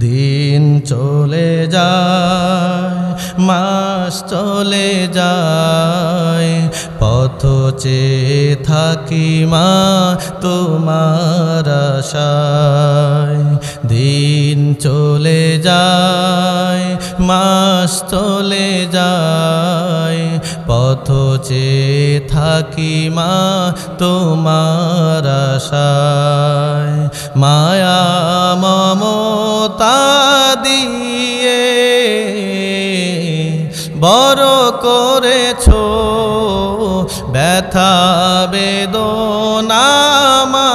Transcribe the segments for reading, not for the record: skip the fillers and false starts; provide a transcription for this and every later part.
দিন চলে যায়, মাস চলে যায়, পথ চেয়ে থাকি মা তোমার আশায়। দিন চলে যায়, মাস চলে যায়, পথ চেয়ে থাকি মা তোমার আশায়। মায়া মমতা দিয়ে বড় করেছো, ব্যথা বেদনা মা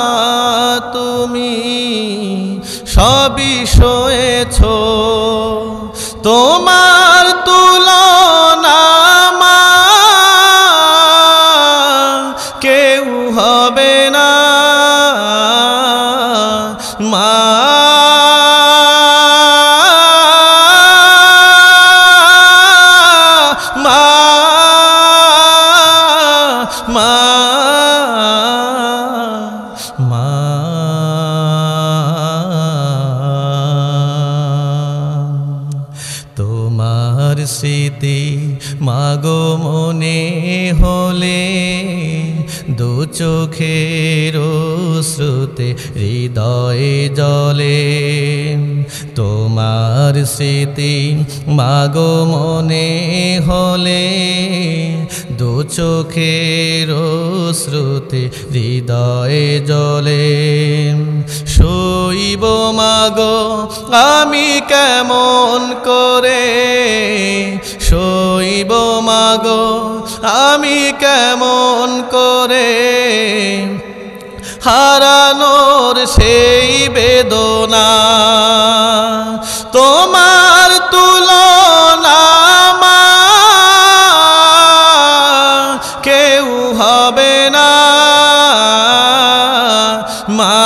তুমি সবই সয়েছো। তোমার তুলনা মা কেউ হবে না মা। তোমার স্মৃতি মাগো মনে হলে দু চোখের শ্রুতে হৃদয়ে জলে। তোমার স্মৃতি মাগো মনে হলে দু চোখের শ্রুতে হৃদয়ে জলে। শৈব মাগো আমি কেমন করে, শৈব মাগো আমি কেমন করে, হারানোর সেই বেদনা। তোমার তুলনা মা কেউ হবে না মা।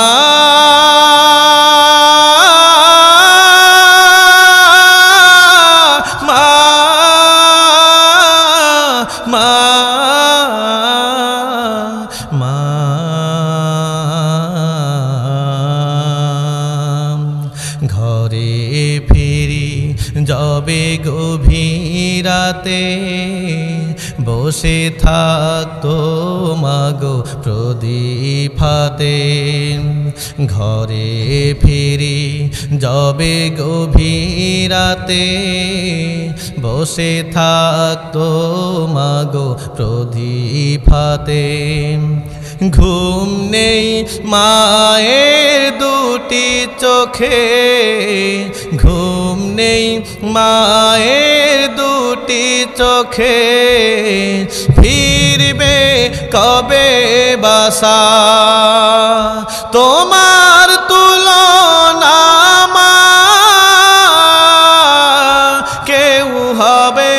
ঘরে ফিরি যবে গভীর রাতে, বসে থাকতো মাগো প্রদীপ হাতে। ঘরে ফিরি যবে গভীর রাতে, বসে থাকতো মাগো প্রদীপ হাতে। ঘুম নেই মায়ের দুটি চোখে, ঘুম নেই মায়ের দুটি চোখে, ফিরবে কবে বাসা। তোমার তুলনা মা কেউ হবে